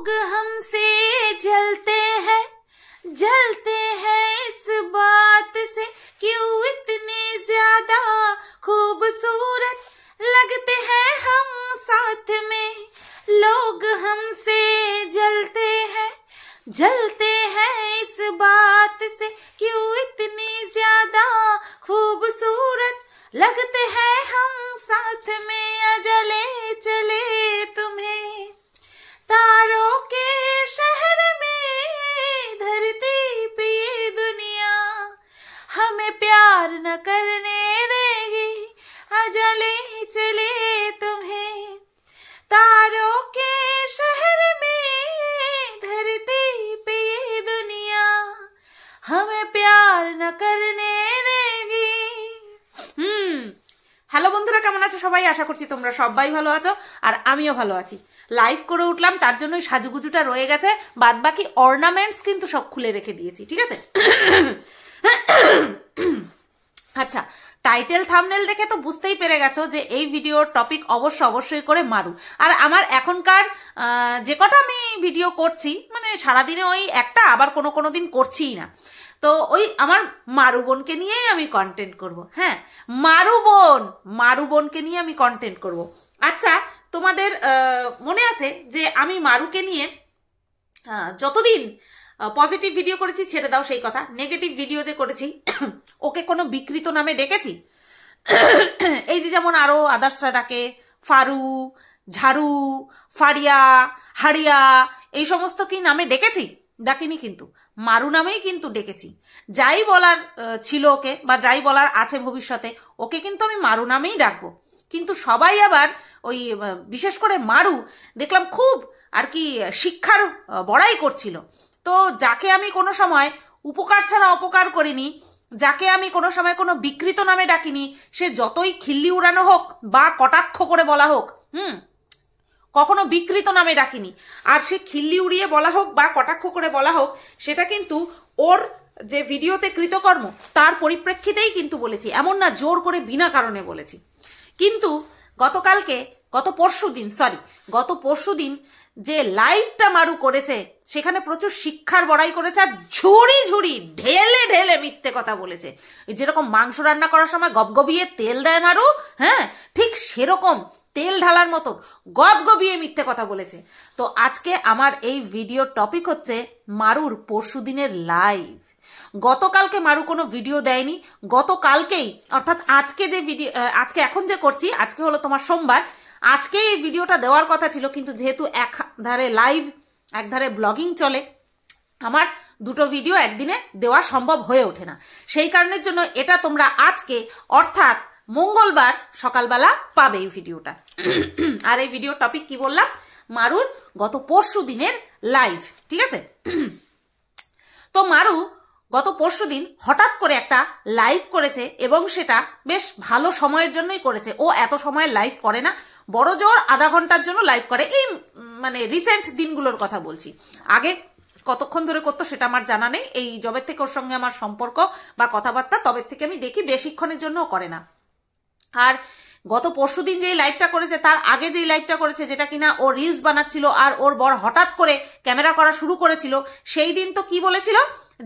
लोग हमसे जलते हैं इस बात से, क्यों इतने ज्यादा खूबसूरत लगते हैं हम साथ में। लोग हमसे जलते हैं इस बात से, क्यों इतनी ज्यादा खूबसूरत लगते हैं हम साथ में। जले चले तुम्हें तारों के शहर में, धरती पे ये दुनिया हमें प्यार न करने देगी। जले चले तुम्हें तारों के शहर में, धरती पे ये दुनिया हमें प्यार न करने देगी। হ্যালো বন্ধুরা, কেমন আছো সবাই? আশা করছি তোমরা সবাই ভালো আছো আর আমিও ভালো আছি। লাইভ করে উঠলাম, তার জন্যই সাজুগুজুটা রয়ে গেছে, বাদ বাকি অর্নামেন্টস কিন্তু সব খুলে রেখে দিয়েছি, ঠিক আছে? আচ্ছা, টাইটেল থাম্বনেল দেখে তো বুঝতেই পেরে গেছো যে এই ভিডিওর টপিক অবশ্যই করে মারু। আর আমার এখনকার যে কটা আমি ভিডিও করছি, মানে সারাদিনে ওই একটা, আবার কোনো দিন করছিই না, তো ওই আমার মারু বোনকে নিয়েই আমি কন্টেন্ট করব। হ্যাঁ, মারু বোনকে নিয়ে আমি কন্টেন্ট করব। আচ্ছা, তোমাদের মনে আছে যে আমি মারুকে নিয়ে যতদিন পজিটিভ ভিডিও করেছি ছেড়ে দাও সেই কথা, নেগেটিভ ভিডিও যে করেছি ওকে কোনো বিকৃত নামে ডেকেছি? এই যে যেমন আরো আদার্সরা ডাকে, ফারু, ঝাড়ু, ফারিয়া, হারিয়া, এই সমস্ত কি নামে ডেকেছি? ডাকিনি, কিন্তু মারু নামেই কিন্তু ডেকেছি। যাই বলার ছিল ওকে, বা যাই বলার আছে ভবিষ্যতে, ওকে কিন্তু আমি মারু নামেই ডাকবো। কিন্তু সবাই আবার ওই বিশেষ করে মারু দেখলাম খুব আর কি শিক্ষার বড়াই করছিল। তো যাকে আমি কোনো সময় উপকার ছাড়া অপকার করিনি, যাকে আমি কোনো সময় কোনো বিকৃত নামে ডাকিনি, সে যতই খিল্লি উড়ানো হোক বা কটাক্ষ করে বলা হোক, কখনো বিকৃত নামে ডাকিনি। আর সে খিল্লি উড়িয়ে বলা হোক বা কটাক্ষ করে বলা হোক, সেটা কিন্তু ওর যে ভিডিওতে কৃতকর্ম তার পরিপ্রেক্ষিতেই কিন্তু বলেছি, এমন না জোর করে বিনা কারণে বলেছি। কিন্তু গত পরশু দিন যে লাইভটা মারু করেছে, সেখানে প্রচুর শিক্ষার বড়াই করেছে আর ঝুড়ি ঢেলে মিথ্যে কথা বলেছে। যেরকম মাংস রান্না করার সময় গবগবিয়ে তেল দেয় মারু, হ্যাঁ, ঠিক সেরকম তেল ঢালার মতো গবগবিয়ে মিথ্যে কথা বলেছে। তো আজকে আমার এই ভিডিওর টপিক হচ্ছে মারুর পরশুদিনের লাইভ। গতকালকে মারু কোনো ভিডিও দেয়নি, গতকালকেই অর্থাৎ আজকে যে ভিডিও, আজকে এখন যে করছি, আজকে হলো তোমার সোমবার, আজকে এই ভিডিওটা দেওয়ার কথা ছিল, কিন্তু যেহেতু এক ধারে লাইভ এক ধারে ব্লগিং চলে, আমার দুটো ভিডিও একদিনে দেওয়া সম্ভব হয়ে ওঠে না। সেই কারণের জন্য এটা তোমরা আজকে অর্থাৎ মঙ্গলবার সকালবেলা পাবে এই ভিডিওটা। আর এই ভিডিও টপিক কি বললাম? মারুর গত পরশু দিনের লাইভ, ঠিক আছে? তো মারু গত পরশুদিন হঠাৎ করে একটা লাইভ করেছে এবং সেটা বেশ ভালো সময়ের জন্যই করেছে। ও এত সময় লাইভ করে না, বড় জোর আধা ঘন্টার জন্য লাইভ করে। এই মানে রিসেন্ট দিনগুলোর কথা বলছি, আগে কতক্ষণ ধরে করতো সেটা আমার জানা নেই। এই জবের থেকে ওর সঙ্গে আমার সম্পর্ক বা কথাবার্তা তবে থেকে আমি দেখি, বেশিক্ষণের জন্যও করে না। আর গত পরশুদিন যেই লাইভটা করেছে, তার আগে যেই লাইভটা করেছে, যেটা কিনা ও রিলস বানাচ্ছিল আর ওর বর হঠাৎ করে ক্যামেরা করা শুরু করেছিল, সেই দিন তো কি বলেছিল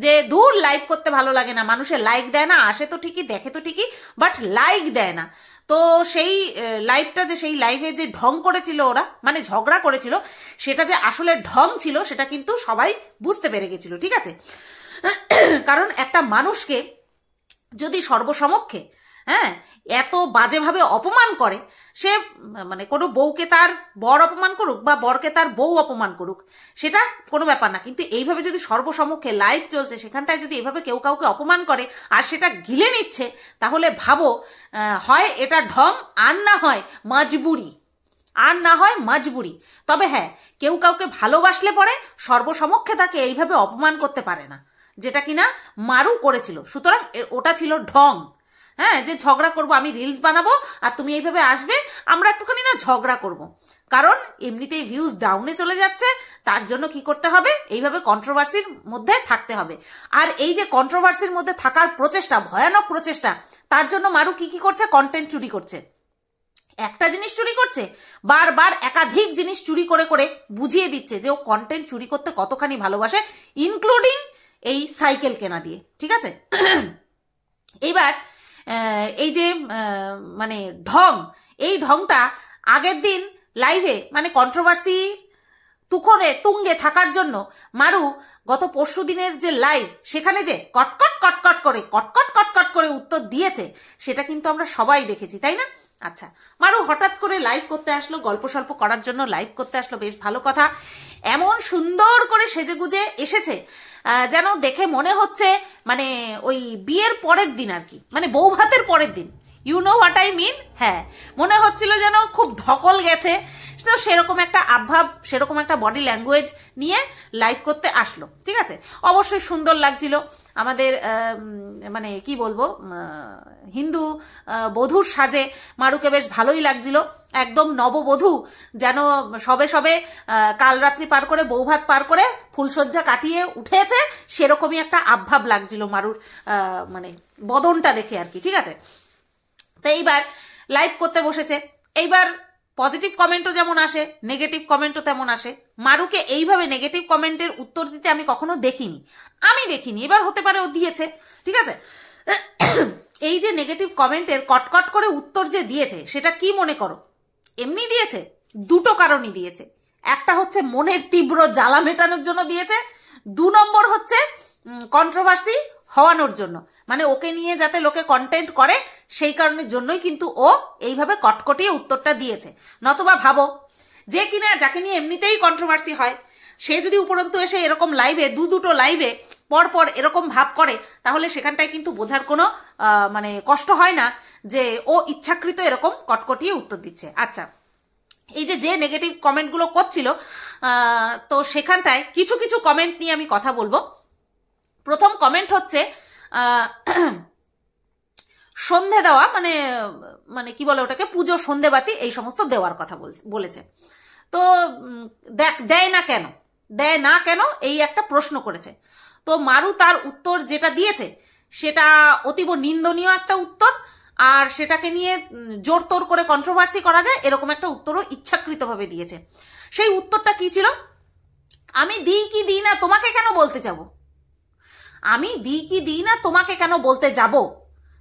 যে দূর লাইভ করতে ভালো লাগে না, মানুষের লাইক দেয় না, আসে তো ঠিকই, দেখে তো ঠিকই, বাট লাইক দেয় না। তো সেই লাইভটা যে, সেই লাইভে যে ঢং করেছিল ওরা, মানে ঝগড়া করেছিল, সেটা যে আসলে ঢং ছিল সেটা কিন্তু সবাই বুঝতে পেরে গেছিল, ঠিক আছে? কারণ একটা মানুষকে যদি সর্বসমক্ষে এত বাজেভাবে অপমান করে, সে মানে কোনো বউকে তার বর অপমান করুক বা বরকে তার বউ অপমান করুক, সেটা কোনো ব্যাপার না, কিন্তু এইভাবে যদি সর্বসমক্ষে লাইভ চলছে সেখানটায় যদি এভাবে কেউ কাউকে অপমান করে আর সেটা গিলে নিচ্ছে, তাহলে ভাবো, হয় এটা ঢং আর না হয় মজবুরি। তবে হ্যাঁ, কেউ কাউকে ভালোবাসলে পরে সর্বসমক্ষে তাকে এইভাবে অপমান করতে পারে না, যেটা কিনা মারু করেছিল। সুতরাং ওটা ছিল ঢং। হ্যাঁ, যে ঝগড়া করবো, আমি রিলস বানাবো আর তুমি এইভাবে আসবে, আমরা একটুখানি না ঝগড়া করব, কারণ এমনিতেই ভিউজ ডাউনে চলে যাচ্ছে, তার জন্য কি করতে হবে, এইভাবে কন্ট্রোভার্সির মধ্যে থাকতে হবে। আর এই যে কন্ট্রোভার্সির মধ্যে থাকার প্রচেষ্টা, ভয়ানক প্রচেষ্টা, তার জন্য মারু কি করছে, কন্টেন্ট চুরি করছে। একটা জিনিস চুরি করছে, বারবার একাধিক জিনিস চুরি করে করে বুঝিয়ে দিচ্ছে যে ও কন্টেন্ট চুরি করতে কতখানি ভালোবাসে, ইনক্লুডিং এই সাইকেল কেনা দিয়ে। ঠিক আছে, এইবার এই যে মানে এই ঢংটা আগের দিন লাইভে মানে কন্ট্রোভার্সি তুঙ্গে থাকার জন্য মারু গত পরশু দিনের যে লাইভ সেখানে যে কটকট করে উত্তর দিয়েছে সেটা কিন্তু আমরা সবাই দেখেছি, তাই না? আচ্ছা, মারু হঠাৎ করে লাইভ করতে আসলো, গল্প সল্প করার জন্য লাইভ করতে আসলো, বেশ ভালো কথা। এমন সুন্দর করে সেজেগুজে এসেছে যেন দেখে মনে হচ্ছে মানে ওই বিয়ের পরের দিন আর কি, মানে বউ ভাতের পরের দিন, you know what I mean. হ্যাঁ, মনে হচ্ছিল যেন খুব ধকল গেছে, তো সেরকম একটা আবভাব, সেরকম একটা বডি ল্যাঙ্গুয়েজ নিয়ে লাইভ করতে আসলো। ঠিক আছে, অবশ্যই সুন্দর লাগছিল আমাদের মানে কি বলবো, হিন্দু বধূর সাজে মারুকে বেশ ভালোই লাগছিল, একদম নববধূ যেন সবে সবে কাল রাত্রি পার করে বৌভাত পার করে ফুলসজ্জা কাটিয়ে উঠেছে, সেরকমই একটা আবভাব লাগছিল মারুর মানে বদনটা দেখে আর কি। ঠিক আছে, তো এইবার লাইভ করতে বসেছে, এইবার পজিটিভ কমেন্টও যেমন আসে, নেগেটিভ কমেন্টও তেমন আসে। মারুকে এইভাবে নেগেটিভ কমেন্টের উত্তর দিতে আমি কখনো দেখিনি, এবার হতে পারে ও দিয়েছে। ঠিক আছে, এই যে নেগেটিভ কমেন্টের কটকট করে উত্তর যে দিয়েছে সেটা কি মনে করো? এমনি দিয়েছে, দুটো কারণই দিয়েছে। একটা হচ্ছে মনের তীব্র জ্বালা মেটানোর জন্য দিয়েছে, 2 নম্বর হচ্ছে কন্ট্রোভার্সি হওয়ানোর জন্য, মানে ওকে নিয়ে যাতে লোকে কন্টেন্ট করে সেই কারণের জন্যই কিন্তু ও এইভাবে কটকটিয়ে উত্তরটা দিয়েছে। নতুবা ভাবো যে কিনা যাকে নিয়ে এমনিতেই কন্ট্রোভার্সি হয়, সে যদি উপরন্তু এসে এরকম লাইভে দুটো লাইভে পরপর এরকম ভাব করে, তাহলে সেখানটায় কিন্তু বোঝার কোনো মানে কষ্ট হয় না যে ও ইচ্ছাকৃত এরকম কটকটিয়ে উত্তর দিচ্ছে। আচ্ছা, এই যে নেগেটিভ কমেন্টগুলো করছিল, তো সেখানটায় কিছু কিছু কমেন্ট নিয়ে আমি কথা বলবো। প্রথম কমেন্ট হচ্ছে সন্ধে দেওয়া, মানে মানে কি বলে ওটাকে, পুজো সন্ধেবাতি এই সমস্ত দেওয়ার কথা বলেছে। তো দেয় না কেন এই একটা প্রশ্ন করেছে। তো মারু তার উত্তর যেটা দিয়েছে সেটা অতীব নিন্দনীয় একটা উত্তর, আর সেটাকে নিয়ে জোর তোর করে কন্ট্রোভার্সি করা যায় এরকম একটা উত্তরও ইচ্ছাকৃতভাবে দিয়েছে। সেই উত্তরটা কি ছিল? আমি দিই কি দিই না তোমাকে কেন বলতে যাব, আমি দিই কি দিই না তোমাকে কেন বলতে যাব,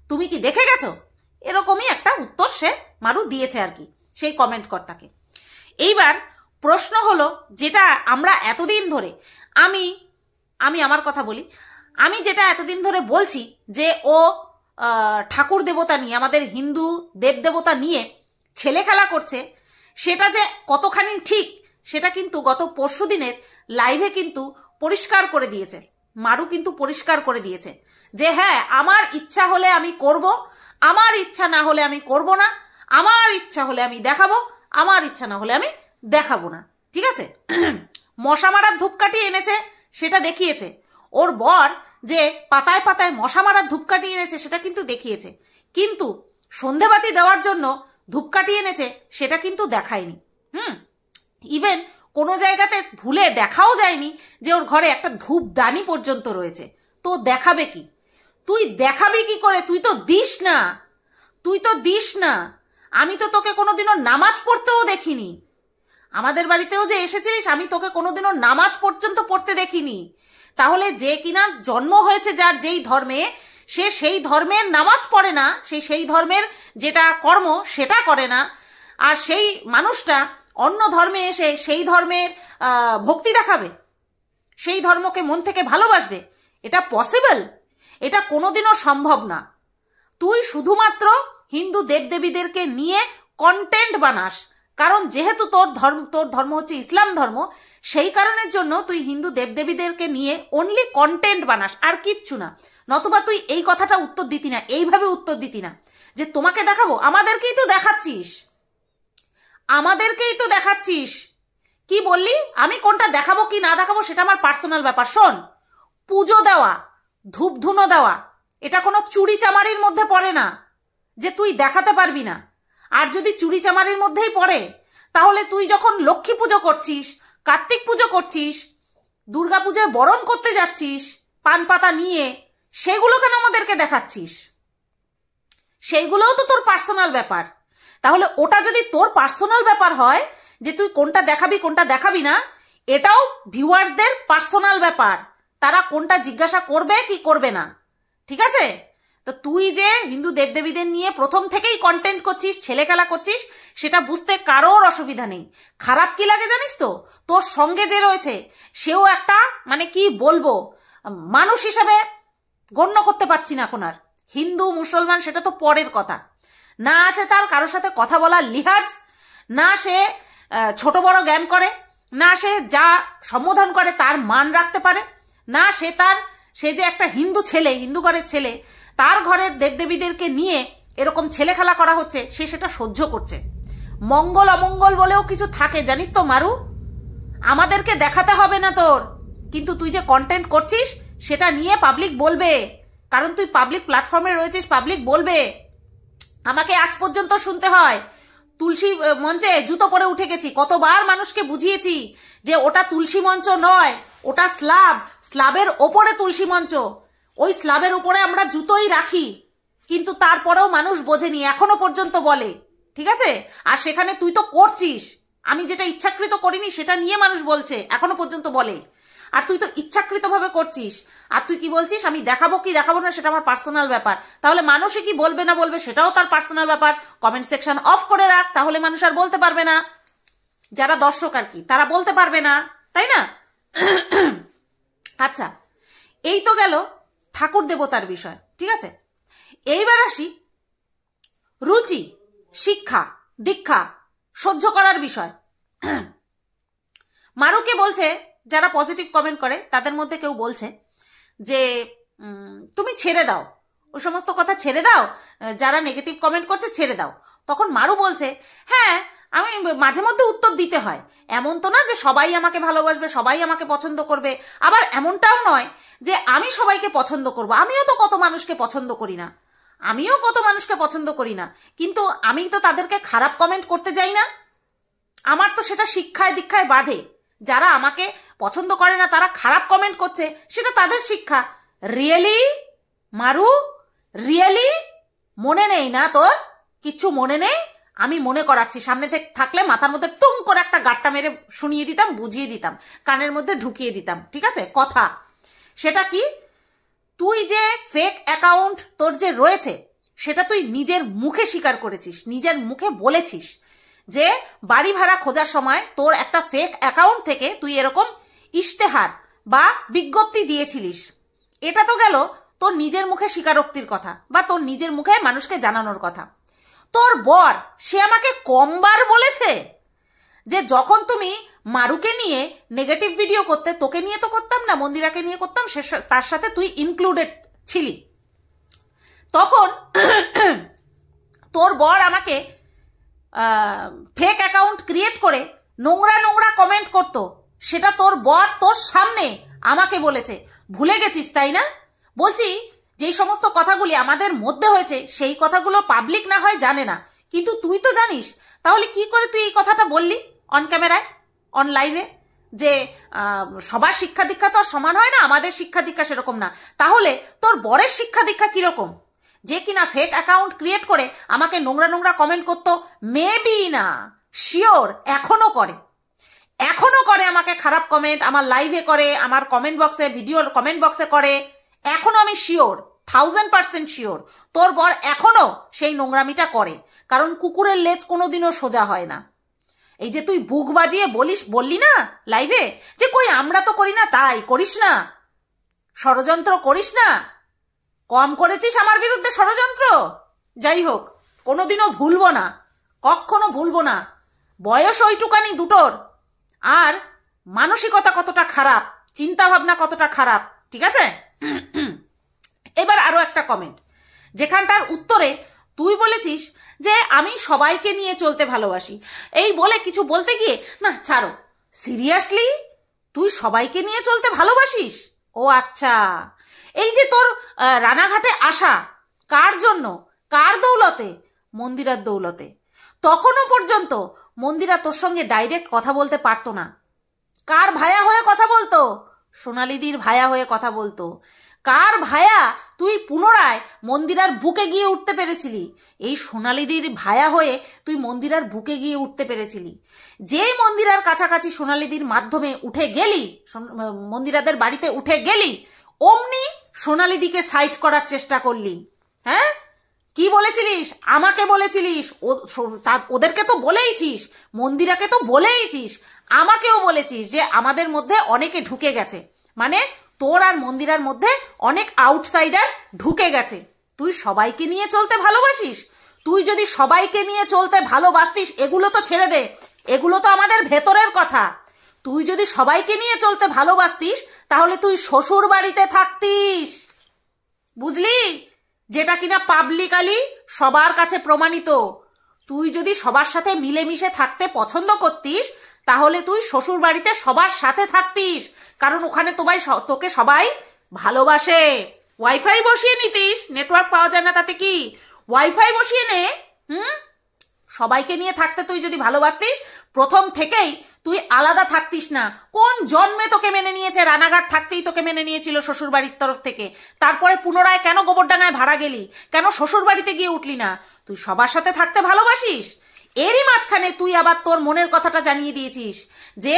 তুমি কি দেখে গেছো? এরকমই একটা উত্তর সে মারু দিয়েছে আর কি সেই কমেন্ট কর্তাকে। এইবার প্রশ্ন হলো, যেটা আমরা এতদিন ধরে আমি আমার কথা বলি, আমি যেটা এতদিন ধরে বলছি যে ও ঠাকুর দেবতা নিয়ে, আমাদের হিন্দু দেবদেবতা নিয়ে ছেলে খেলা করছে, সেটা যে কতখানি ঠিক সেটা কিন্তু গত পরশু দিনের লাইভে কিন্তু পরিষ্কার করে দিয়েছে মারু, কিন্তু পরিষ্কার করে দিয়েছে যে হ্যাঁ, আমার ইচ্ছা হলে আমি করব, আমার ইচ্ছা না হলে আমি করব না, আমার ইচ্ছা হলে আমি দেখাবো, আমার ইচ্ছা না হলে আমি দেখাবো না। ঠিক আছে, মশা মারার ধূপকাঠি এনেছে সেটা দেখিয়েছে, ওর বর যে পাতায় পাতায় মশা মারার ধূপকাঠি এনেছে সেটা কিন্তু দেখিয়েছে, কিন্তু সন্ধেবাতি দেওয়ার জন্য ধূপকাঠি এনেছে সেটা কিন্তু দেখায়নি। ইভেন কোনো জায়গাতে ভুলে দেখাও যায়নি যে ওর ঘরে একটা ধূপদানি পর্যন্ত রয়েছে। তো দেখাবে কি? তুই দেখাবি কি করে? তুই তো দিস না। আমি তো তোকে কোনোদিনও নামাজ পড়তেও দেখিনি, আমাদের বাড়িতেও যে এসেছিলিস আমি তোকে কোনোদিনও নামাজ পর্যন্ত পড়তে দেখিনি। তাহলে যে কিনা জন্ম হয়েছে যার যেই ধর্মে, সে সেই ধর্মের নামাজ পড়ে না, সেই ধর্মের যেটা কর্ম সেটা করে না, আর সেই মানুষটা অন্য ধর্মে এসে সেই ধর্মের ভক্তি দেখাবে, সেই ধর্মকে মন থেকে ভালোবাসবে? এটা পসিবল? এটা কোনোদিনও সম্ভব না। তুই শুধুমাত্র হিন্দু দেবদেবীদেরকে নিয়ে কন্টেন্ট বানাস, কারণ যেহেতু তোর ধর্ম হচ্ছে ইসলাম ধর্ম, সেই কারণের জন্য তুই হিন্দু দেবদেবীদেরকে নিয়ে অনলি কন্টেন্ট বানাস, আর কিচ্ছু না। নতুবা তুই এই কথাটা উত্তর দিতি না, এইভাবে উত্তর দিতি না যে তোমাকে দেখাবো। আমাদেরকেই তো দেখাচ্ছিস। কি বললি? আমি কোনটা দেখাবো কি না দেখাবো সেটা আমার পার্সোনাল ব্যাপার। শোন, পুজো দেওয়া, ধূপধুনো দেওয়া, এটা কোনো চুরি চামারির মধ্যে পড়ে না যে তুই দেখাতে পারবি না। আর যদি চুরি চামারির মধ্যেই পড়ে, তাহলে তুই যখন লক্ষ্মী পুজো করছিস, কার্তিক পুজো করছিস, দুর্গা পুজোয় বরণ করতে যাচ্ছিস পান পাতা নিয়ে, সেগুলো কেন আমাদেরকে দেখাচ্ছিস? সেইগুলোও তো তোর পার্সোনাল ব্যাপার। তাহলে ওটা যদি তোর পার্সোনাল ব্যাপার হয় যে তুই কোনটা দেখাবি কোনটা দেখাবি না, এটাও ভিউয়ার্সদের পার্সোনাল ব্যাপার, তারা কোনটা জিজ্ঞাসা করবে কি করবে না, ঠিক আছে? তো তুই যে হিন্দু দেবদেবীদের নিয়ে প্রথম থেকেই কন্টেন্ট করছিস, ছেলে খেলা করছিস, সেটা বুঝতে কারোর অসুবিধা নেই। খারাপ কি লাগে জানিস তো, তোর সঙ্গে যে রয়েছে সেও একটা মানে কি বলবো মানুষ হিসাবে গণ্য করতে পারছি না এখন আর। হিন্দু মুসলমান সেটা তো পরের কথা, না আছে তার কারোর সাথে কথা বলার লিহাজ, না সে ছোট বড় জ্ঞান করে, না সে যা সম্বোধন করে তার মান রাখতে পারে, না সে যে একটা হিন্দু ছেলে, হিন্দু ঘরের ছেলে, তার ঘরের দেবদেবীদেরকে নিয়ে এরকম ছেলে খেলা করা হচ্ছে, সে সেটা সহ্য করছে। মঙ্গল অমঙ্গল বলেও কিছু থাকে জানিস তো মারু, আমাদেরকে দেখাতে হবে না তোর, কিন্তু তুই যে কন্টেন্ট করছিস সেটা নিয়ে পাবলিক বলবে, কারণ তুই পাবলিক প্ল্যাটফর্মে রয়েছিস, পাবলিক বলবে। আমাকে আজ পর্যন্ত শুনতে হয় তুলসী মঞ্চে জুতো পরে উঠে গেছি, কতবার মানুষকে বুঝিয়েছি যে ওটা তুলসী মঞ্চ নয়, ওটা স্ল্যাব, স্ল্যাবের ওপরে তুলসী মঞ্চ, ওই স্ল্যাবের উপরে আমরা জুতোই রাখি, কিন্তু তারপরেও মানুষ বোঝেনি, এখনো পর্যন্ত বলে, ঠিক আছে? আর সেখানে তুই তো করছিস, আমি যেটা ইচ্ছাকৃত করিনি সেটা নিয়ে মানুষ বলছে, এখনো পর্যন্ত বলে, আর তুই তো ইচ্ছাকৃতভাবে করছিস। আর তুই কি বলছিস আমি দেখাবো কি দেখাবো না সেটা আমার পার্সোনাল ব্যাপার, তাহলে মানুষই কি বলবে না বলবে সেটাও তার পার্সোনাল ব্যাপার। কমেন্ট সেকশন অফ করে রাখ, তাহলে মানুষ আর বলতে পারবে না, যারা দর্শক আর কি তারা বলতে পারবে না, তাই না? আচ্ছা, এই তো গেল ঠাকুর দেবতার বিষয়, ঠিক আছে? এইবার আসি রুচি, শিক্ষা, দীক্ষা, সহ্য করার বিষয়। মারুকে বলছে, যারা পজিটিভ কমেন্ট করে তাদের মধ্যে কেউ বলছে যে তুমি ছেড়ে দাও, ওই সমস্ত কথা ছেড়ে দাও, যারা নেগেটিভ কমেন্ট করছে ছেড়ে দাও। তখন মারু বলছে, হ্যাঁ আমি মাঝে মধ্যে উত্তর দিতে হয়, এমন তো না যে সবাই আমাকে ভালোবাসবে, সবাই আমাকে পছন্দ করবে, আবার এমনটাও নয় যে আমি সবাইকে পছন্দ করব, আমিও তো কত মানুষকে পছন্দ করি না, কিন্তু আমি তো তাদেরকে খারাপ কমেন্ট করতে যাই না, আমার তো সেটা শিক্ষায় দীক্ষায় বাধে। যারা আমাকে পছন্দ করে না তারা খারাপ কমেন্ট করছে, সেটা তাদের শিক্ষা। রিয়েলি মারু, রিয়েলি মনে নেই না তোর? কিচ্ছু মনে নেই? আমি মনে করাচ্ছি, সামনে থেকে থাকলে মাথার মধ্যে টুং করে একটা গাঁটটা মেরে শুনিয়ে দিতাম, বুঝিয়ে দিতাম, কানের মধ্যে ঢুকিয়ে দিতাম, ঠিক আছে? কথা সেটা কি, তুই যে ফেক অ্যাকাউন্ট তোর যে রয়েছে সেটা তুই নিজের মুখে স্বীকার করেছিস, নিজের মুখে বলেছিস যে বাড়ি ভাড়া খোঁজার সময় তোর একটা ফেক অ্যাকাউন্ট থেকে তুই এরকম ইশতেহার বা বিজ্ঞপ্তি দিয়েছিলিস। এটা তো গেল তোর নিজের মুখে স্বীকারোক্তির কথা বা তোর নিজের মুখে মানুষকে জানানোর কথা। তোর বর সে আমাকে কমবার বলেছে যে যখন তুমি মারুকে নিয়ে নেগেটিভ ভিডিও করতে, তোকে নিয়ে তো করতাম না, মন্দিরাকে নিয়ে করতাম, তার সাথে তুই ইনক্লুডেড ছিলি, তখন তোর বর আমাকে ফেক অ্যাকাউন্ট ক্রিয়েট করে নোংরা নোংরা কমেন্ট করতো, সেটা তোর বর তোর সামনে আমাকে বলেছে। ভুলে গেছিস তাই না? বলছি যেই সমস্ত কথাগুলি আমাদের মধ্যে হয়েছে সেই কথাগুলো পাবলিক না হয় জানে না, কিন্তু তুই তো জানিস। তাহলে কি করে তুই এই কথাটা বললি অন ক্যামেরায়, অন লাইভে, যে সবার শিক্ষা দীক্ষা তো আর সমান হয় না, আমাদের শিক্ষা দীক্ষা সেরকম না। তাহলে তোর বরের শিক্ষা দীক্ষা কিরকম, যে কিনা ফেক অ্যাকাউন্ট ক্রিয়েট করে আমাকে নোংরা নোংরা কমেন্ট করতো? মেবি না, শিওর এখনো করে আমাকে খারাপ কমেন্ট, আমার লাইভে করে, আমার কমেন্ট বক্সে, ভিডিওর কমেন্ট বক্সে করে, এখনো আমি শিওর, 1000% শিওর তোর বর এখনো সেই নোংরামিটা করে, কারণ কুকুরের লেজ কোনোদিনও সোজা হয় না। এই যে তুই বুক বাজিয়ে বললি না লাইভে যে কই আমরা তো করি না, তাই করিস না, ষড়যন্ত্র করিস না, কম করেছিস আমার বিরুদ্ধে ষড়যন্ত্র। যাই হোক, কোনোদিনও ভুলবো না, কখনো ভুলবো না, বয়স ওইটুকানি দুটোর, আর মানসিকতা কতটা খারাপ, চিন্তা ভাবনা কতটা খারাপ, ঠিক আছে? এবার আরো একটা কমেন্ট, যেখানটার উত্তরে তুই বলেছিস যে আমি সবাইকে নিয়ে চলতে ভালোবাসি, এই বলে কিছু বলতে গিয়ে, না ছাড়ো, সিরিয়াসলি তুই সবাইকে নিয়ে চলতে ভালোবাসিস? ও আচ্ছা, এই যে তোর রানাঘাটে আসা কার জন্য, কার দৌলতে? মন্দিরার দৌলতে। তখনও পর্যন্ত মন্দিরা তোর সঙ্গে ডাইরেক্ট কথা বলতে পারতো না। কার ভায়া হয়ে কথা বলতো? সোনালিদির ভায়া হয়ে কথা বলতো। কার ভায়া তুই পুনরায় মন্দিরার বুকে গিয়ে উঠতে পেরেছিলি? এই সোনালিদির ভায়া হয়ে তুই মন্দিরার বুকে গিয়ে উঠতে পেরেছিলি। যেই মন্দিরার কাছাকাছি সোনালিদির মাধ্যমে উঠে গেলি, মন্দিরাদের বাড়িতে উঠে গেলি, অমনি সোনালিদিকে সাইড করার চেষ্টা করলি। হ্যাঁ, কি বলেছিলিস? আমাকে বলেছিলিস, ওদেরকে তো বলেইছিস, মন্দিরাকে তো বলেইছিস, আমাকেও বলেছিস যে আমাদের মধ্যে অনেকে ঢুকে গেছে, মানে তোর আর মন্দিরার মধ্যে অনেক আউটসাইডার ঢুকে গেছে। তুই সবাইকে নিয়ে চলতে ভালোবাসিস। তুই যদি সবাইকে নিয়ে চলতে ভালোবাসতিস, এগুলো তো ছেড়ে দে, এগুলো তো আমাদের ভেতরের কথা। তুই যদি সবাইকে নিয়ে চলতে ভালোবাসতিস তাহলে তুই শ্বশুর বাড়িতে থাকতিস, বুঝলি? যেটা কিনা পাবলিকালি সবার কাছে প্রমাণিত। তুই যদি সবার সাথে মিলেমিশে থাকতে পছন্দ করতিস তাহলে তুই শ্বশুর বাড়িতে সবার সাথে থাকতিস, কারণ ওখানে তোকে সবাই ভালোবাসে। ওয়াইফাই বসিয়ে নিতিস, নেটওয়ার্ক পাওয়া যায় না তাতে কি, ওয়াইফাই বসিয়ে নে। সবাইকে নিয়ে থাকতে তুই যদি ভালোবাসতিস, প্রথম থেকেই তুই আলাদা থাকতিস না। কোন জন্মে তোকে মেনে নিয়েছে? রানাঘাট থাকতেই তোকে মেনে নিয়েছিল শ্বশুর বাড়ির তরফ থেকে। তারপরে পুনরায় কেন গোবরডাঙ্গায় ভাড়া গেলি? কেন শ্বশুর বাড়িতে গিয়ে উঠলি না? তুই সবার সাথে থাকতে ভালোবাসিস। এরই মাঝখানে তুই আবার তোর মনের কথাটা জানিয়ে দিয়েছিস যে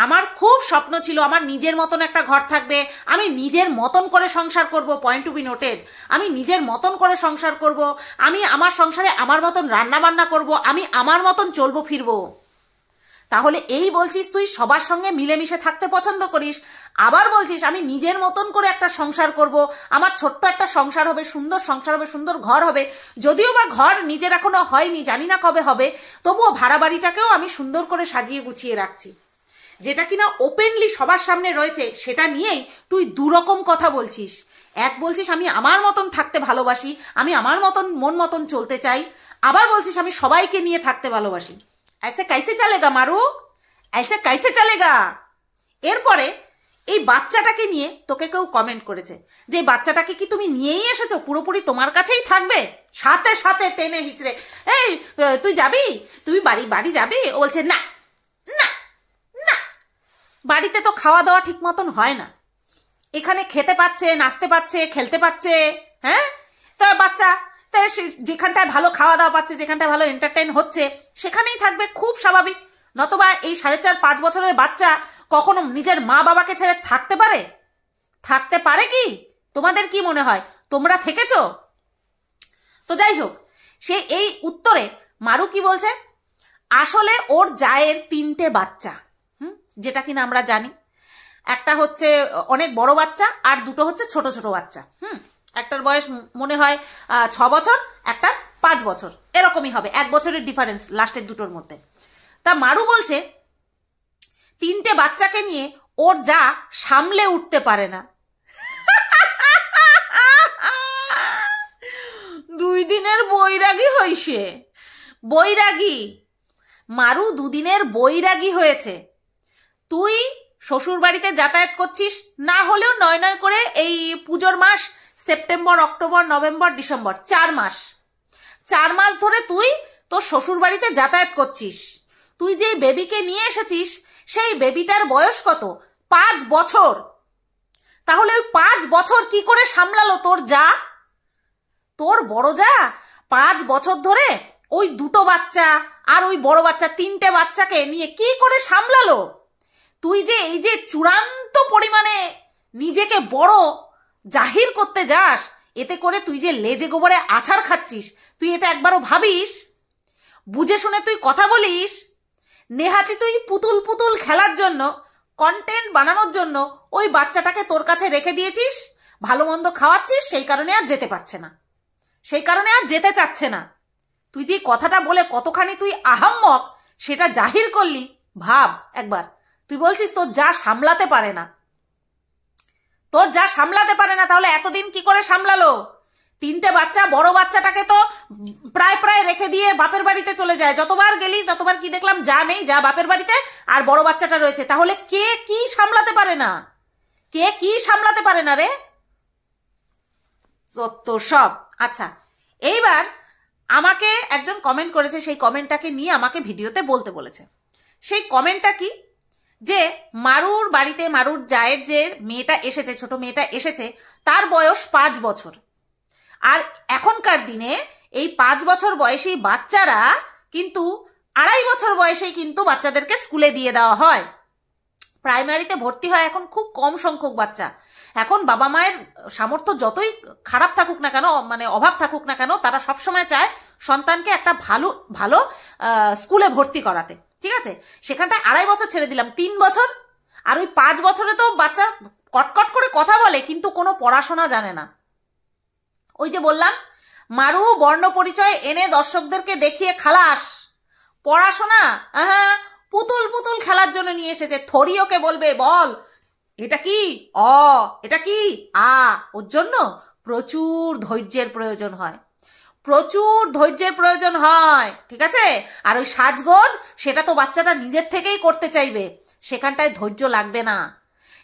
আমার খুব স্বপ্ন ছিল আমার নিজের মতন একটা ঘর থাকবে, আমি নিজের মতন করে সংসার করব। পয়েন্ট টু বি নোটেড, আমি নিজের মতন করে সংসার করব, আমি আমার সংসারে আমার মতন রান্না বান্না করব, আমি আমার মতন চলবো ফিরবো। তাহলে এই বলছিস তুই সবার সঙ্গে মিলেমিশে থাকতে পছন্দ করিস, আবার বলছিস আমি নিজের মতন করে একটা সংসার করব, আমার ছোট্ট একটা সংসার হবে, সুন্দর সংসার হবে, সুন্দর ঘর হবে। যদিও বা ঘর নিজের এখনো হয়নি, জানি না কবে হবে, তবুও ভাড়া বাড়িটাকেও আমি সুন্দর করে সাজিয়ে গুছিয়ে রাখছি। যেটা কিনা ওপেনলি সবার সামনে রয়েছে, সেটা নিয়েই তুই দুরকম কথা বলছিস। এক বলছিস আমি আমার মতন থাকতে ভালোবাসি, আমি আমার মতন মন মতন চলতে চাই, আবার বলছিস আমি সবাইকে নিয়ে থাকতে ভালোবাসি। ऐसे कैसे चलेगा मारू, ऐसे कैसे चलेगा? এরপরে এই বাচ্চাটাকে নিয়ে তোকে কেউ কমেন্ট করেছে যে বাচ্চাটাকে কি তুমি নিয়েই এসেছো, পুরোপুরি তোমার কাছেই থাকবে? সাথে সাথে টেনে হিচড়ে এই তুই যাবি, তুই বাড়ি যাবি? ও বলছে না না না, বাড়িতে তো খাওয়া দাওয়া ঠিক মতন হয় না, এখানে খেতে পাচ্ছে, নাচতে পাচ্ছে, খেলতে পাচ্ছে। হ্যাঁ, তো বাচ্চা যেখানটায় ভালো খাওয়া দাওয়া পাচ্ছে, যেখানটায় ভালো এন্টারটেইন হচ্ছে, সেখানেই থাকবে, খুব স্বাভাবিক। নতবা এই 4.5-5 বছরের বাচ্চা কখনো নিজের মা বাবাকে ছেড়ে থাকতে পারে? থাকতে পারে কি? তোমাদের কি মনে হয়? তোমরা থেকেছ? তো যাই হোক, সে এই উত্তরে মারু কি বলছে, আসলে ওর জায়ের 3টে বাচ্চা, যেটা কিনা আমরা জানি। একটা হচ্ছে অনেক বড় বাচ্চা আর দুটো হচ্ছে ছোট ছোট বাচ্চা। একটার বয়স মনে হয় 6 বছর, একটার 5 বছর, এরকমই হবে, 1 বছরের ডিফারেন্স লাস্টের দুটোর মধ্যে। তা মারু বলছে 3টে বাচ্চাকে নিয়ে ওর যা সামলে উঠতে পারে না। 2 দিনের বৈরাগী হইছে, বৈরাগী মারু 2 দিনের বৈরাগী হয়েছে। তুই শ্বশুর বাড়িতে যাতায়াত করছিস না হলেও নয় করে এই পুজোর মাস, সেপ্টেম্বর, অক্টোবর, নভেম্বর, ডিসেম্বর, 4 মাস, 4 মাস ধরে তুই তোর শ্বশুর বাড়িতে যাতায়াত করছিস। তুই যে বেবিকে নিয়ে এসেছিস সেই বেবিটার বয়স কত? 5 বছর। তাহলে ওই 5 বছর কি করে সামলালো তোর যা? তোর বড় যা 5 বছর ধরে ওই 2টো বাচ্চা আর ওই বড় বাচ্চা 3টে বাচ্চাকে নিয়ে কি করে সামলালো? তুই যে এই যে চূড়ান্ত পরিমাণে নিজেকে বড় জাহির করতে যাস, এতে করে তুই যে লেজে গোবরে আছাড় খাচ্ছিস, তুই এটা একবারও ভাবিস? বুঝে শুনে তুই কথা বলিস? নেহাতি তুই পুতুল পুতুল খেলার জন্য, কন্টেন্ট বানানোর জন্য ওই বাচ্চাটাকে তোর কাছে রেখে দিয়েছিস, ভালো মন্দ খাওয়াচ্ছিস, সেই কারণে আর যেতে পারছে না, সেই কারণে আর যেতে চাচ্ছে না। তুই যে কথাটা বলে কতখানি তুই আহাম্মক সেটা জাহির করলি, ভাব একবার। তুই বলছিস তোর যা সামলাতে পারে না, তোর যা সামলাতে পারে না, তাহলে এতদিন কি করে সামলালো? 3টে বাচ্চা, বড় বাচ্চাটাকে তো প্রায় রেখে দিয়ে বাপের বাড়িতে চলে যায়। যতবার গেলি ততবার কি দেখলাম, যা নেই যা বাপের বাড়িতে, আর বড় বাচ্চাটা রয়েছে। তাহলে কে কি সামলাতে পারে না? কে কি সামলাতে পারে না রে? সত্য সব। আচ্ছা, এইবার আমাকে একজন কমেন্ট করেছে, সেই কমেন্টটাকে নিয়ে আমাকে ভিডিওতে বলতে বলেছে। সেই কমেন্টটা কি যে মারুর বাড়িতে মারুর জায়ের যে মেয়েটা এসেছে, ছোট মেয়েটা এসেছে, তার বয়স 5 বছর। আর এখনকার দিনে এই 5 বছর বয়সী বাচ্চারা কিন্তু 2.5 বছর বয়সেই কিন্তু বাচ্চাদেরকে স্কুলে দিয়ে দেওয়া হয়। প্রাইমারিতে ভর্তি হয় এখন খুব কম সংখ্যক বাচ্চা। এখন বাবা মায়ের সামর্থ্য যতই খারাপ থাকুক না কেন, মানে অভাব থাকুক না কেন, তারা সবসময় চায় সন্তানকে একটা ভালো ভালো স্কুলে ভর্তি করাতে। ঠিক আছে, সেখানটায় 2.5 বছর ছেড়ে দিলাম, 3 বছর। আর ওই 5 বছরে তো বাচ্চা কটকট করে কথা বলে, কিন্তু কোনো পড়াশোনা জানে না। ওই যে বললাম, মারু বর্ণ পরিচয় এনে দর্শকদেরকে দেখিয়ে খালাস। পড়াশোনা হ্যাঁ, পুতুল পুতুল খেলার জন্য নিয়ে এসেছে। থরি ওকে বলবে বল এটা কি অ, এটা কি আ। ওর জন্য প্রচুর ধৈর্যের প্রয়োজন হয়, প্রচুর ধৈর্যের প্রয়োজন হয়। ঠিক আছে, আর ওই সাজগোজ সেটা তো বাচ্চাটা নিজের থেকেই করতে চাইবে, সেখানটায় ধৈর্য লাগবে না,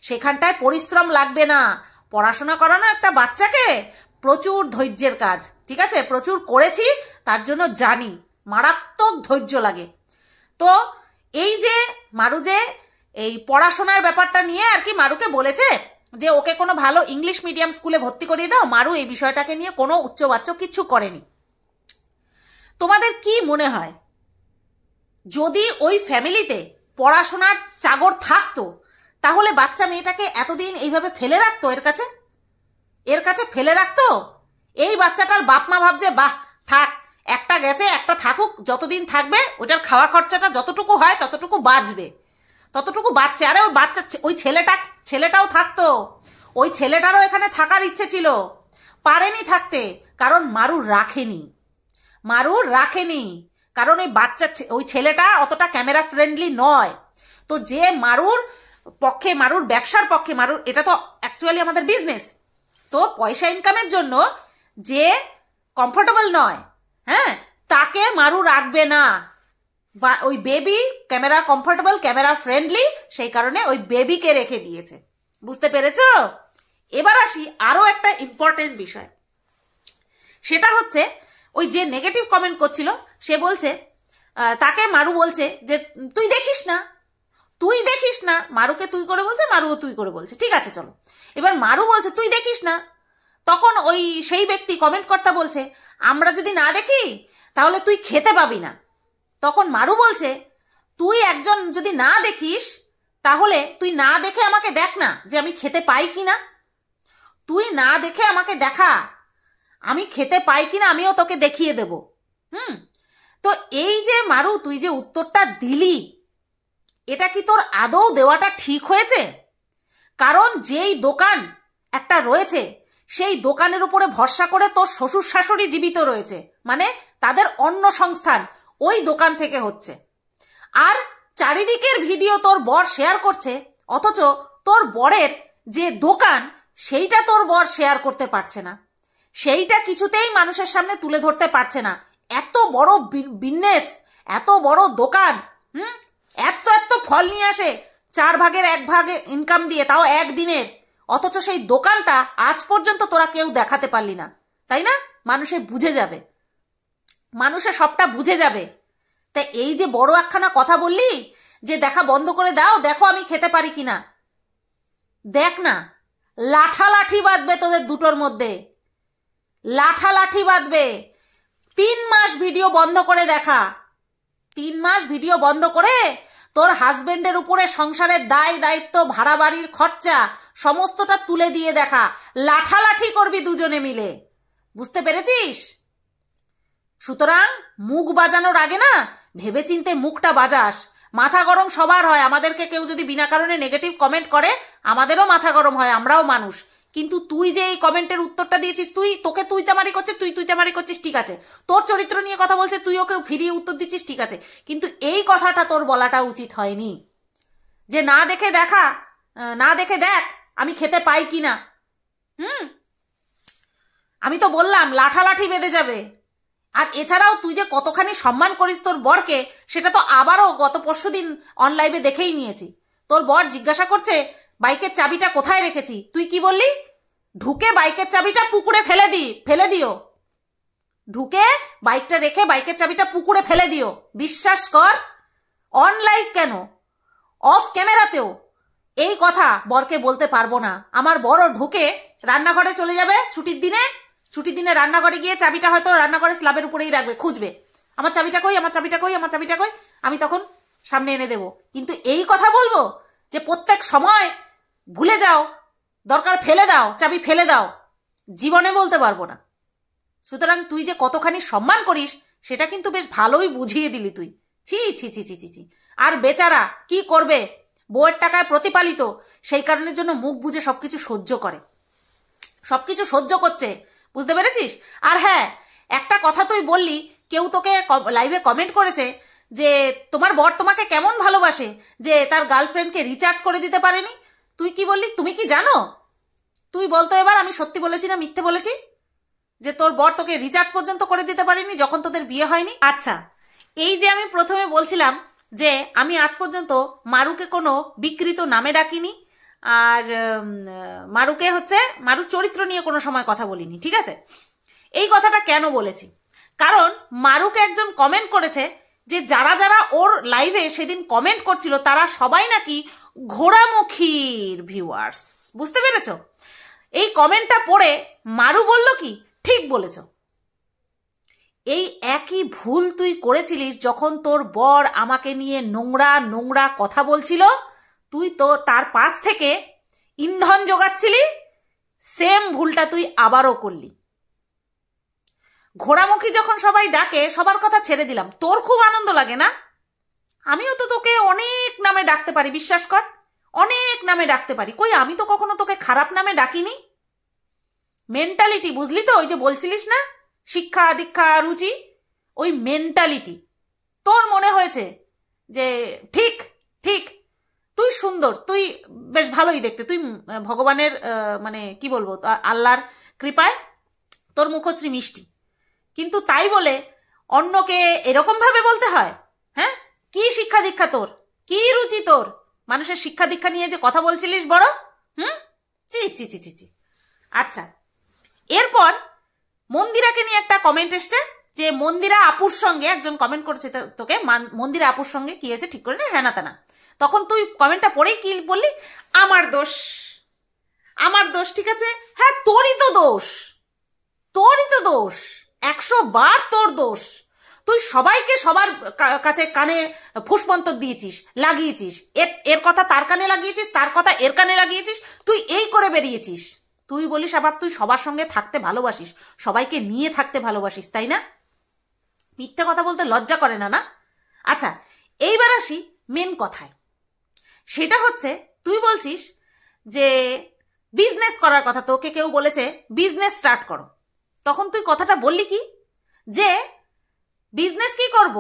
সেখানটায় পরিশ্রম লাগবে না। পড়াশোনা করানো একটা বাচ্চাকে প্রচুর ধৈর্যের কাজ। ঠিক আছে, প্রচুর করেছি, তার জন্য জানি মারাত্মক ধৈর্য লাগে। তো এই যে মারু যে এই পড়াশোনার ব্যাপারটা নিয়ে আর কি মারুকে বলেছে যে ওকে কোনো ভালো ইংলিশ মিডিয়াম স্কুলে ভর্তি করিয়ে দাও, মারু এই বিষয়টাকে নিয়ে কোনো উচ্চবাচ্য কিচ্ছু করেনি। তোমাদের কি মনে হয়, যদি ওই ফ্যামিলিতে পড়াশোনার চাগর থাকতো, তাহলে বাচ্চা মেয়েটাকে এতদিন এইভাবে ফেলে রাখতো? এর কাছে ফেলে রাখতো? এই বাচ্চাটার বাপ মা ভাবছে বাহ থাক, একটা গেছে একটা থাকুক, যতদিন থাকবে ওটার খাওয়া খরচাটা যতটুকু হয় ততটুকু বাঁচবে, ততটুকু বাঁচছে। আরে ওই বাচ্চা ওই ছেলেটাও থাকতো, ওই ছেলেটারও এখানে থাকার ইচ্ছে ছিল, পারেনি থাকতে, কারণ মারুর রাখেনি, কারণ ওই ওই ছেলেটা অতটা ক্যামেরা ফ্রেন্ডলি নয়। তো যে মারুর পক্ষে, মারুর ব্যবসার পক্ষে, মারুর এটা তো অ্যাকচুয়ালি আমাদের বিজনেস, তো পয়সা ইনকামের জন্য যে কমফোর্টেবল নয়, হ্যাঁ, তাকে মারু রাখবে না। বা ওই baby camera comfortable, camera friendly, সেই কারণে ওই বেবিকে রেখে দিয়েছে। বুঝতে পেরেছ? এবার আসি আরো একটা ইম্পর্টেন্ট বিষয়, সেটা হচ্ছে ওই যে নেগেটিভ কমেন্ট করছিল, সে বলছে, তাকে মারু বলছে যে তুই দেখিস না। মারুকে তুই করে বলছে, মারুও তুই করে বলছে। ঠিক আছে চলো, এবার মারু বলছে তুই দেখিস না, তখন ওই সেই ব্যক্তি কমেন্ট কর্তা বলছে আমরা যদি না দেখি তাহলে তুই খেতে পাবি না। তখন মারু বলছে তুই একজন যদি না দেখিস, তাহলে তুই না দেখে আমাকে দেখ না যে আমি খেতে পাই কিনা, তুই না দেখে আমাকে দেখা, আমি খেতে পাই কিনা আমিও তোকে দেখিয়ে দেব। তো এই যে মারু তুই যে উত্তরটা দিলি, এটা কি তোর আদৌ দেওয়াটা ঠিক হয়েছে? কারণ যেই দোকান একটা রয়েছে, সেই দোকানের উপরে ভরসা করে তোর শ্বশুর শাশুড়ি জীবিত রয়েছে, মানে তাদের অন্ন সংস্থান ওই দোকান থেকে হচ্ছে। আর চারিদিকের ভিডিও তোর বর শেয়ার করছে, অথচ তোর বরের যে দোকান সেইটা তোর বর শেয়ার করতে পারছে না, সেইটা কিছুতেই মানুষের সামনে তুলে ধরতে পারছে না। এত বড় বিজনেস, এত বড় দোকান, এত ফল নিয়ে আসে, 4 ভাগের 1 ভাগে ইনকাম দিয়ে, তাও একদিনের, অথচ সেই দোকানটা আজ পর্যন্ত তোরা কেউ দেখাতে পারলি না, তাই না? মানুষে বুঝে যাবে, মানুষে সবটা বুঝে যাবে। তাই এই যে বড় একখানা কথা বললি যে দেখা বন্ধ করে দাও, দেখো আমি খেতে পারি কিনা, দেখ না, লাঠালাঠি বাঁধবে তোদের দুটোর মধ্যে, লাঠালাঠি বাঁধবে। 3 মাস ভিডিও বন্ধ করে দেখা, 3 মাস ভিডিও বন্ধ করে তোর হাজবেন্ডের উপরে সংসারের দায় দায়িত্ব, ভাড়া বাড়ির খরচা সমস্তটা তুলে দিয়ে দেখা, লাঠালাঠি করবি দুজনে মিলে। বুঝতে পেরেছিস? সুতরাং মুখ বাজানোর আগে না ভেবেচিন্তে মুখটা বাজাস। মাথা গরম সবার হয়, আমাদেরকে কেউ যদি বিনা কারণে নেগেটিভ কমেন্ট করে আমাদেরও মাথা গরম হয়, আমরাও মানুষ। কিন্তু তুই যে এই কমেন্টের উত্তরটা দিয়েছিস, তোকে তুই তামারি করছিস, তুই তামারি করছিস, ঠিক আছে, তোর চরিত্র নিয়ে কথা বলছে, তুই ওকে ফিরিয়ে উত্তর দিচ্ছিস, ঠিক আছে, কিন্তু এই কথাটা তোর বলাটা উচিত হয়নি যে না দেখে দেখ আমি খেতে পাই কিনা। আমি তো বললাম লাঠালাঠি বেঁধে যাবে। আর এছাড়াও তুই যে কতখানি সম্মান করিস তোর বরকে, সেটা তো আবারও গত পরশুদিন অনলাইভে দেখেই নিয়েছি। তোর বর জিজ্ঞাসা করছে বাইকের চাবিটা কোথায় রেখেছি, তুই কি বললি? ঢুকে বাইকের চাবিটা পুকুরে ফেলে দিও, ঢুকে বাইকটা রেখে বাইকের চাবিটা পুকুরে ফেলে দিও। বিশ্বাস কর, অনলাইভ কেন, অফ ক্যামেরাতেও এই কথা বরকে বলতে পারবো না। আমার বরও ঢুকে রান্নাঘরে চলে যাবে ছুটির দিনে রান্নাঘরে গিয়ে চাবিটা হয়তো রান্নাঘরে স্ল্যাবের উপরেই রাখবে, খুঁজবে আমার চাবিটা কই, আমার চাবিটা কই, আমার চাবিটা কই। আমি তখন সামনে এনে দেব। কিন্তু এই কথা বলবো যে প্রত্যেক সময় ভুলে যাও, দরকার ফেলে দাও, চাবি ফেলে দাও, জীবনে বলতে পারবো না। সুতরাং তুই যে কতখানি সম্মান করিস সেটা কিন্তু বেশ ভালোই বুঝিয়ে দিলি তুই। ছি ছি ছি ছি ছি ছি। আর বেচারা কি করবে, বউয়ের টাকায় প্রতিপালিত, সেই কারণের জন্য মুখ বুঝে সবকিছু সহ্য করে, সবকিছু সহ্য করছে, বুঝতে পেরেছিস? আর হ্যাঁ, একটা কথা তুই বললি, কেউ তোকে লাইভে কমেন্ট করেছে যে তোমার বর তোমাকে কেমন ভালোবাসে যে তার গার্লফ্রেন্ডকে রিচার্জ করে দিতে পারেনি। তুই কি বললি, তুমি কি জানো? তুই বলতো এবার আমি সত্যি বলেছি না মিথ্যে বলেছি যে তোর বর তোকে রিচার্জ পর্যন্ত করে দিতে পারেনি যখন তোদের বিয়ে হয়নি? আচ্ছা, এই যে আমি প্রথমে বলছিলাম যে আমি আজ পর্যন্ত মারুকে কোনো বিকৃত নামে ডাকিনি, আর মারুকে মারুর চরিত্র নিয়ে কোনো সময় কথা বলিনি, ঠিক আছে? এই কথাটা কেন বলেছি? কারণ মারুকে একজন কমেন্ট করেছে যে যারা যারা ওর লাইভে সেদিন কমেন্ট করছিল তারা সবাই নাকি ঘোড়ামুখীর ভিউয়ার্স, বুঝতে পেরেছ? এই কমেন্টটা পড়ে মারু বলল কি, ঠিক বলেছ, এই একই ভুল তুই করেছিলিস যখন তোর বর আমাকে নিয়ে নোংরা নোংরা কথা বলছিল, তুই তো তার পাশ থেকে ইন্ধন জোগাচ্ছিলি, সেম ভুলটা তুই আবারও করলি। ঘোড়ামুখী যখন সবাই ডাকে সবার কথা ছেড়ে দিলাম, তোর খুব আনন্দ লাগে না? আমিও তো তোকে অনেক নামে ডাকতে পারি, বিশ্বাস কর, অনেক নামে ডাকতে পারি। কই আমি তো কখনো তোকে খারাপ নামে ডাকিনি। মেন্টালিটি, বুঝলি তো? ওই যে বলছিলিস না শিক্ষা দীক্ষা রুচি, ওই মেন্টালিটি তোর মনে হয়েছে যে ঠিক ঠিক তুই সুন্দর, তুই বেশ ভালোই দেখতে, তুই ভগবানের মানে কি বলবো, আল্লাহর কৃপায় তোর মুখশ্রী মিষ্টি, কিন্তু তাই বলে অন্যকে এরকম ভাবে বলতে হয়? হ্যাঁ, কি শিক্ষা দীক্ষা তোর, কি রুচি তোর? মানুষের শিক্ষা দীক্ষা নিয়ে যে কথা বলছিলিস বড়, চি চি চি চি চি। আচ্ছা, এরপর মন্দিরাকে নিয়ে একটা কমেন্ট এসছে যে মন্দিরা আপুর সঙ্গে একজন কমেন্ট করেছে তোকে, মন্দিরা আপুর সঙ্গে কি হয়েছে ঠিক করে না, হ্যাঁ না তা না। তখন তুই কমেন্টটা পড়েই কি বললি, আমার দোষ, আমার দোষ। ঠিক আছে, হ্যাঁ তোরই তো দোষ, তোরই তো দোষ, 100 বার তোর দোষ। তুই সবাইকে সবার কাছে কানে ফুসমন্তর দিয়েছিস, লাগিয়েছিস, এর কথা তার কানে লাগিয়েছিস, তার কথা এর কানে লাগিয়েছিস, তুই এই করে বেরিয়েছিস। তুই বলিস আবার তুই সবার সঙ্গে থাকতে ভালোবাসিস, সবাইকে নিয়ে থাকতে ভালোবাসিস, তাই না? মিথ্যে কথা বলতে লজ্জা করে না, না? আচ্ছা, এইবার আসি মেন কথায়। সেটা হচ্ছে তুই বলছিস যে বিজনেস করার কথা, তোকে কেউ বলেছে বিজনেস স্টার্ট করো। তখন তুই কথাটা বললি কি যে বিজনেস কি করব,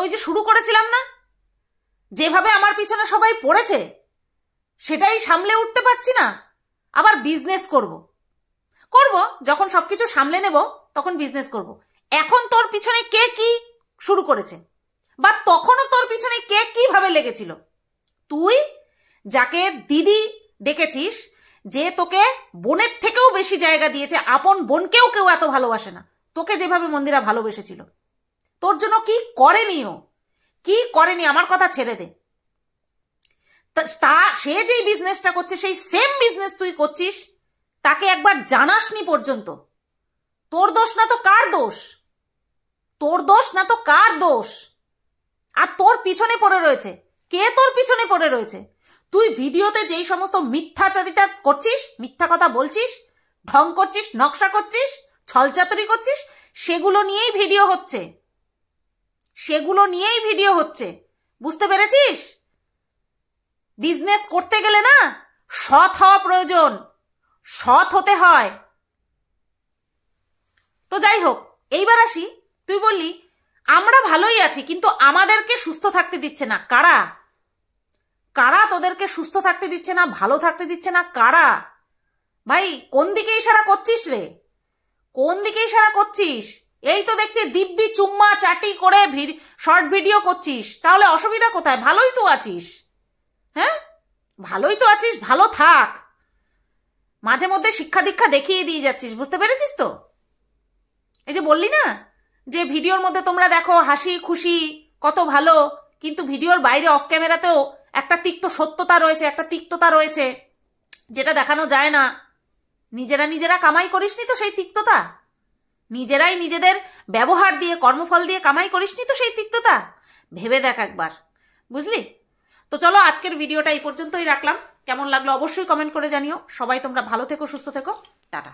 ওই যে শুরু করেছিলাম না, যেভাবে আমার পিছনে সবাই পড়েছে সেটাই সামলে উঠতে পারছি না, আবার বিজনেস করব যখন সবকিছু সামলে নেব তখন বিজনেস করব। এখন তোর পিছনে কে কি শুরু করেছে, বা তখনও তোর পিছনে কে কিভাবে লেগেছিল? তুই যাকে দিদি ডেকেছিস, যে তোকে বোনের থেকেও বেশি জায়গা দিয়েছে, আপন বোনকেও কেউ এত ভালোবাসে না, তোকে যেভাবে মন্দিরা ভালোবেসেছিল, তোর জন্য কি করেনিও, কি করেনি আমার কথা ছেড়ে দে। সে যেই বিজনেসটা করছে সেই সেম বিজনেস তুই করছিস, তাকে একবার জানাসনি পর্যন্ত। তোর দোষ না তো কার দোষ, তোর দোষ না তো কার দোষ? আর তোর পিছনে পড়ে রয়েছে কে? তোর পিছনে পড়ে রয়েছে তুই ভিডিওতে যেই সমস্ত মিথ্যাচারিতা করছিস, মিথ্যা কথা বলছিস, ঢং করছিস, নকশা করছিস, ছলচাতুরি করছিস, সেগুলো নিয়েই ভিডিও হচ্ছে, সেগুলো নিয়েই ভিডিও হচ্ছে, বুঝতে পেরেছিস? বিজনেস করতে গেলে না সৎ হওয়া প্রয়োজন, সৎ হতে হয়। তো যাই হোক, এইবার আসি, তুই বললি আমরা ভালোই আছি কিন্তু আমাদেরকে সুস্থ থাকতে দিচ্ছে না। কারা? কারা তোদেরকে সুস্থ থাকতে দিচ্ছে না, ভালো থাকতে দিচ্ছে না? কারা ভাই? কোন দিকে ইশারা করছিস রে, কোন দিকে ইশারা করছিস? এই তো দেখছি দিব্যি চুম্মা চাটি করে শর্ট ভিডিও করছিস, তাহলে অসুবিধা কোথায়? ভালোই তো আছিস, হ্যাঁ ভালোই তো আছিস, ভালো থাক। মাঝে মধ্যে শিক্ষা দীক্ষা দেখিয়ে দিয়ে যাচ্ছিস, বুঝতে পেরেছিস তো? এই যে বললি না যে ভিডিওর মধ্যে তোমরা দেখো হাসি খুশি কত ভালো, কিন্তু ভিডিওর বাইরে অফ ক্যামেরাতেও একটা তিক্ত সত্যতা রয়েছে, একটা তিক্ততা রয়েছে, যেটা দেখানো যায় না। নিজেরা কামাই করিসনি তো সেই তিক্ততা, নিজেরাই নিজেদের ব্যবহার দিয়ে, কর্মফল দিয়ে কামাই করিসনি তো সেই তিক্ততা। ভেবে দেখ একবার, বুঝলি? তো চলো, আজকের ভিডিওটা এই পর্যন্তই রাখলাম। কেমন লাগলো অবশ্যই কমেন্ট করে জানিও। সবাই তোমরা ভালো থেকো, সুস্থ থেকো, টাটা।